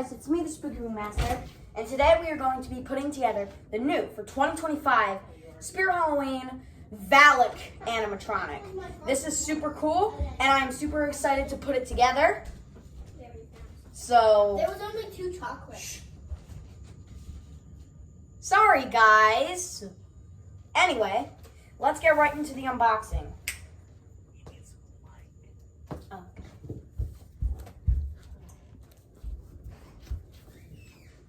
It's me, the Spooky Room Master, and today we are going to be putting together the new, for 2025, Spirit Halloween Valak animatronic. This is super cool, and I'm super excited to put it together. So... There was only 2 chocolates. Sorry, guys. Anyway, let's get right into the unboxing.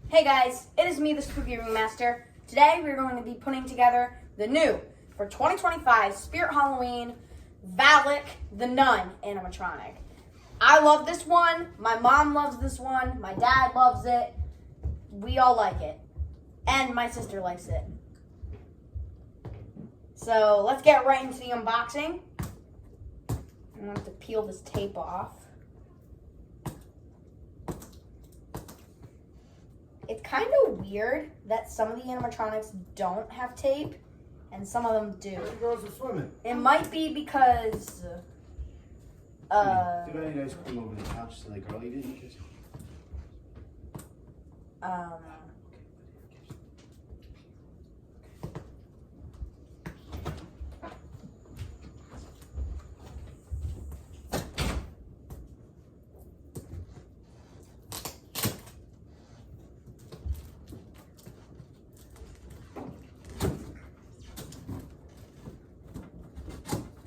Hey guys, it is me, the Spooky Room Master. Today we're going to be putting together the new, for 2025, Spirit Halloween Valak the Nun animatronic. I love this one. My mom loves this one. My dad loves it. We all like it. And my sister likes it. So let's get right into the unboxing. I'm going to have to peel this tape off. It's kind of weird that some of the animatronics don't have tape and some of them do. The girls are swimming. It might be because Too bad you guys come over the couch so the girlie didn't kiss you.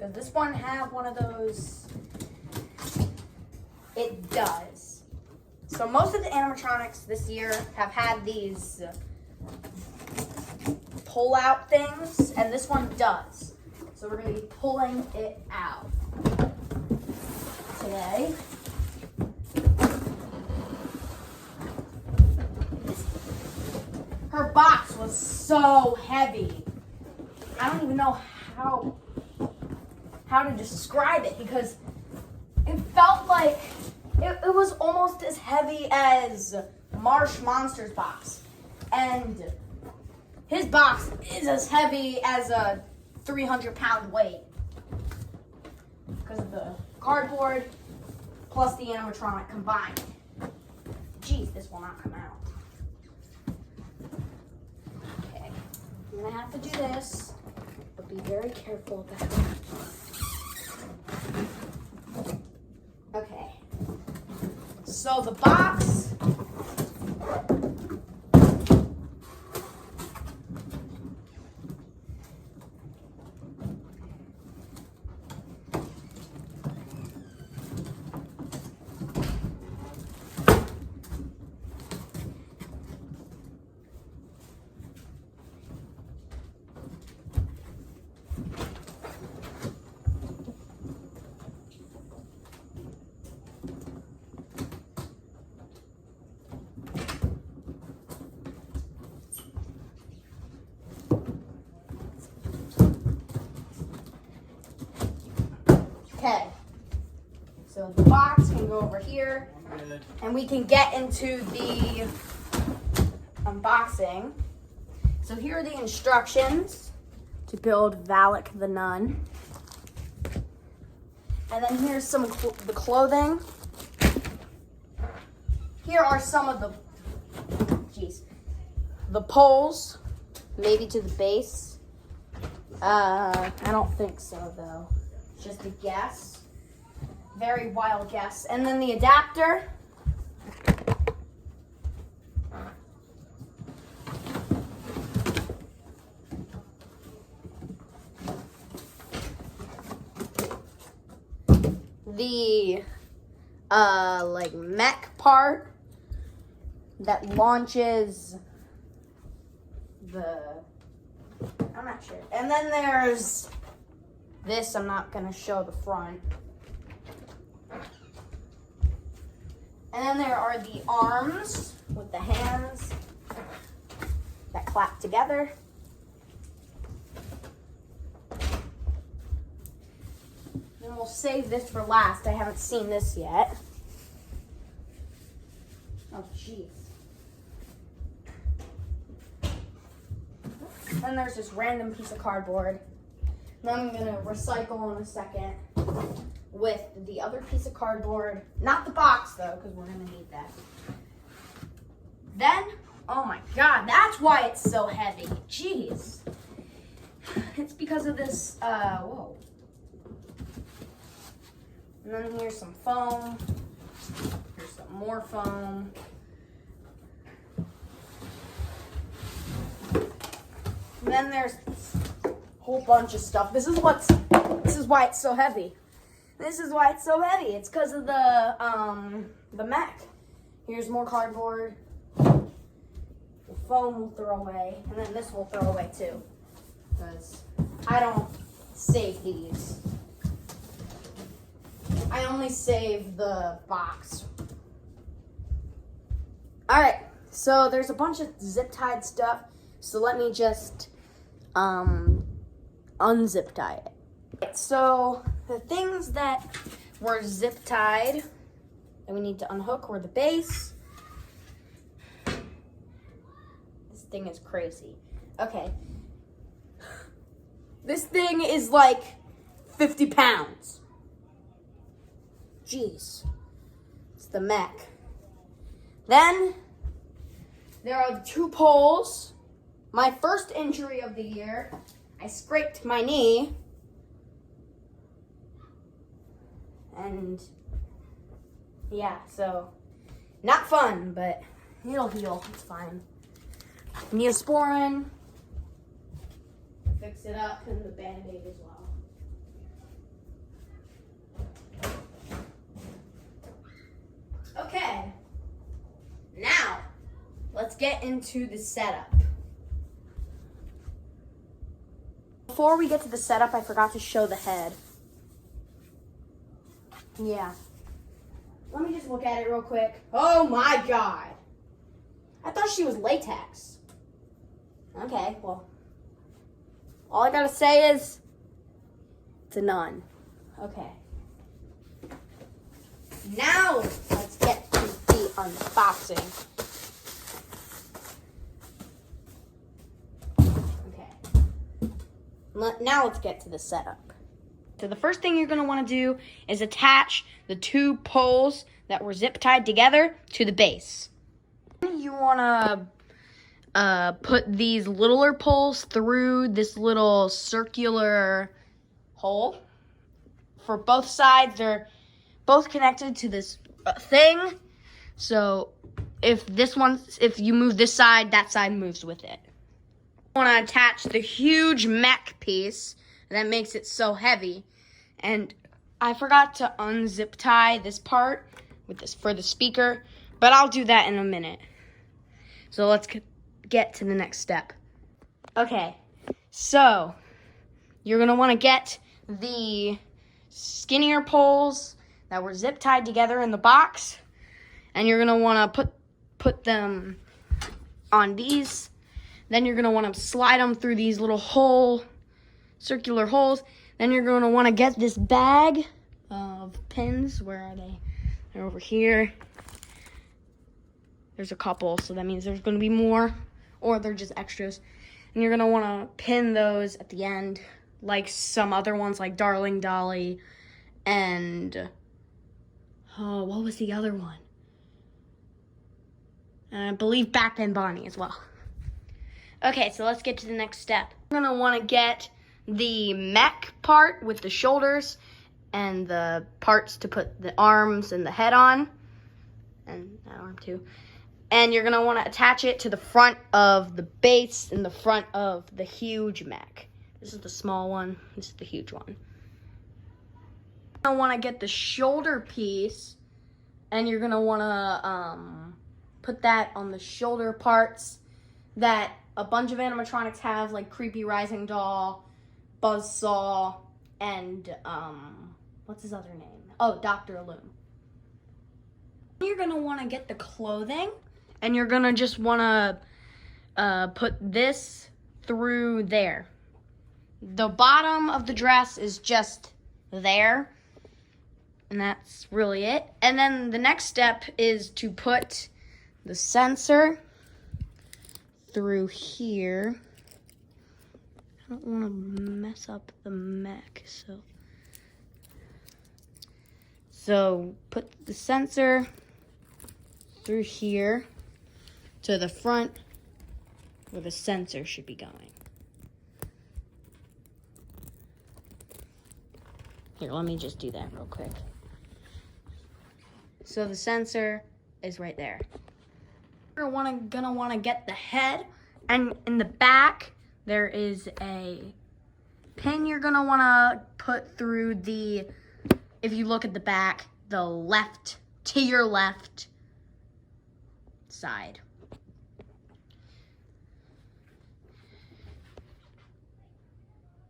Does this one have one of those? It does. So most of the animatronics this year have had these pull-out things, and this one does. So we're going to be pulling it out today. Her box was so heavy. I don't even know how to describe it, because it felt like it was almost as heavy as Marsh Monster's box, and his box is as heavy as a 300-pound weight because of the cardboard plus the animatronic combined. Jeez, this will not come out. Okay, I'm gonna have to do this, but be very careful about it. Okay, so the box Okay, so the box can go over here, and we can get into the unboxing. So here are the instructions to build Valak the Nun. And then here's some of the clothing. Here are some of the poles, maybe to the base. I don't think so though. Just a guess. Very wild guess. And then the adapter. The like mech part that launches I'm not sure. And then there's this. I'm not going to show the front. And then there are the arms with the hands that clap together. Then we'll save this for last. I haven't seen this yet. Oh, jeez. Then there's this random piece of cardboard. Then I'm going to recycle in a second with the other piece of cardboard. Not the box, though, because we're going to need that. Then, oh my God, that's why it's so heavy. Jeez. It's because of this, whoa. And then here's some foam. Here's some more foam. And then there's this whole bunch of stuff. This is why it's so heavy. This is why it's so heavy. It's because of the mech. Here's more cardboard. The foam will throw away, and then this will throw away too, because I don't save these. I only save the box. All right, so there's a bunch of zip-tied stuff. So let me just unzip tie it. So the things that were zip-tied that we need to unhook were the base. This thing is crazy. Okay. This thing is like 50 pounds. Jeez. It's the mech. Then there are the 2 poles. My first injury of the year, I scraped my knee. And yeah, so not fun, but it'll heal. It's fine. Neosporin. Fix it up, and the Band-Aid as well. Okay. Now, let's get into the setup. Before we get to the setup, I forgot to show the head. Yeah. Let me just look at it real quick. Oh my God. I thought she was latex. Okay, well. All I gotta say is, it's a nun. Okay. Now, let's get to the unboxing. Now let's get to the setup. So the first thing you're going to want to do is attach the 2 poles that were zip tied together to the base. You want to put these littler poles through this little circular hole. For both sides, they're both connected to this thing. So if you move this side, that side moves with it. Want to attach the huge mech piece that makes it so heavy, and I forgot to unzip tie this part with this for the speaker, but I'll do that in a minute. So let's get to the next step. Okay, so you're gonna want to get the skinnier poles that were zip tied together in the box, and you're gonna want to put them on these. Then you're going to want to slide them through these little circular holes. Then you're going to want to get this bag of pins. Where are they? They're over here. There's a couple, so that means there's going to be more, or they're just extras. And you're going to want to pin those at the end, like some other ones, like Darling Dolly and, oh, what was the other one? And I believe Batman Bonnie as well. Okay, so let's get to the next step. You're gonna wanna get the mech part with the shoulders and the parts to put the arms and the head on, and that arm too. And you're gonna wanna attach it to the front of the base and the front of the huge mech. This is the small one, this is the huge one. You're gonna wanna get the shoulder piece, and you're gonna wanna put that on the shoulder parts that a bunch of animatronics have, like Creepy Rising Doll, Buzzsaw, and, what's his other name? Oh, Dr. Loom. You're gonna wanna get the clothing, and you're gonna just wanna put this through there. The bottom of the dress is just there, and that's really it. And then the next step is to put the sensor through here. I don't want to mess up the mech, so put the sensor through here to the front where the sensor should be going. Here, let me just do that real quick. So the sensor is right there. You're gonna wanna get the head, and in the back there is a pin you're gonna wanna put through the, if you look at the back, the left, to your left side.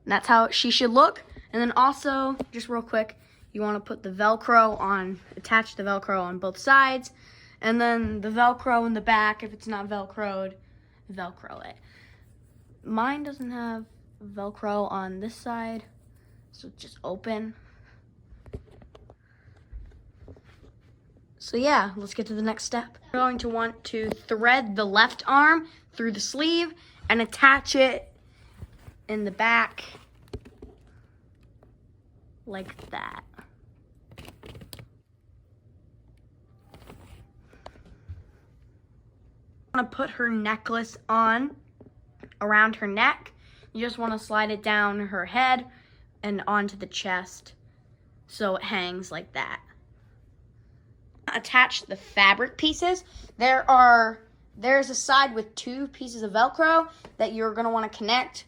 And that's how she should look. And then also, just real quick, you want to put the Velcro on, attach the Velcro on both sides. And then the Velcro in the back, if it's not Velcroed, Velcro it. Mine doesn't have Velcro on this side, so it's just open. So yeah, let's get to the next step. You're going to want to thread the left arm through the sleeve and attach it in the back like that. I want to put her necklace on around her neck. You just want to slide it down her head and onto the chest so it hangs like that. Attach the fabric pieces. There's a side with 2 pieces of Velcro that you're going to want to connect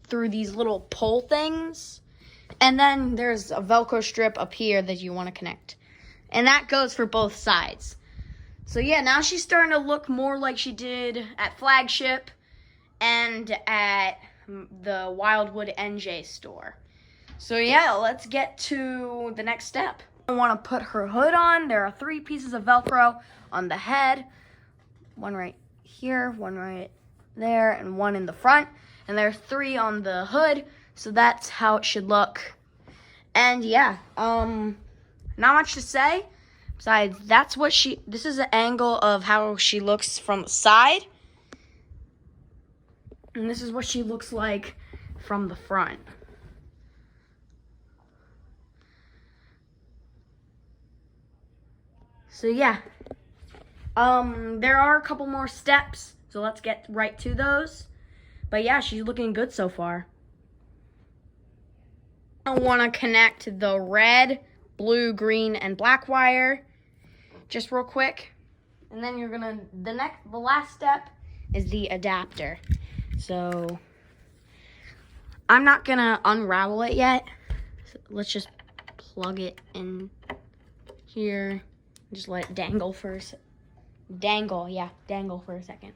through these little pole things. And then there's a Velcro strip up here that you want to connect. And that goes for both sides. So yeah, now she's starting to look more like she did at Flagship and at the Wildwood NJ store. So yeah, let's get to the next step. I want to put her hood on. There are 3 pieces of Velcro on the head. One right here, one right there, and one in the front. And there are 3 on the hood. So that's how it should look. And yeah, not much to say. Besides, this is an angle of how she looks from the side. And this is what she looks like from the front. So yeah, there are a couple more steps, so let's get right to those. But yeah, she's looking good so far. I want to connect the red, blue, green, and black wire just real quick. And then the last step is the adapter. So I'm not gonna unravel it yet. So let's just plug it in here. Just let it dangle for a second.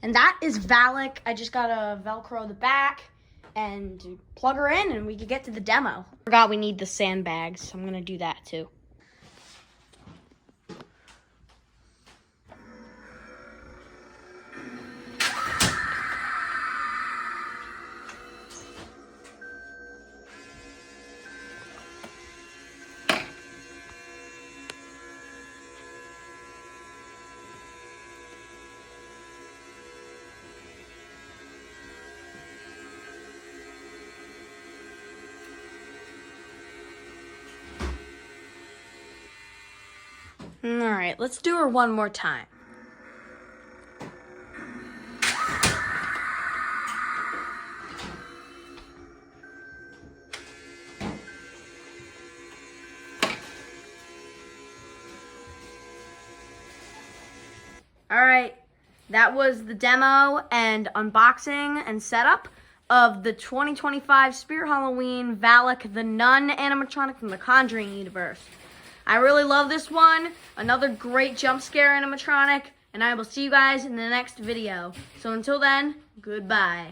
And that is Valak. I just gotta Velcro the back and plug her in and we can get to the demo. Forgot we need the sandbags, so I'm gonna do that too. All right, let's do her one more time. All right, that was the demo and unboxing and setup of the 2025 Spirit Halloween Valak the Nun animatronic from the Conjuring universe. I really love this one. Another great jump scare animatronic. And I will see you guys in the next video. So until then, goodbye.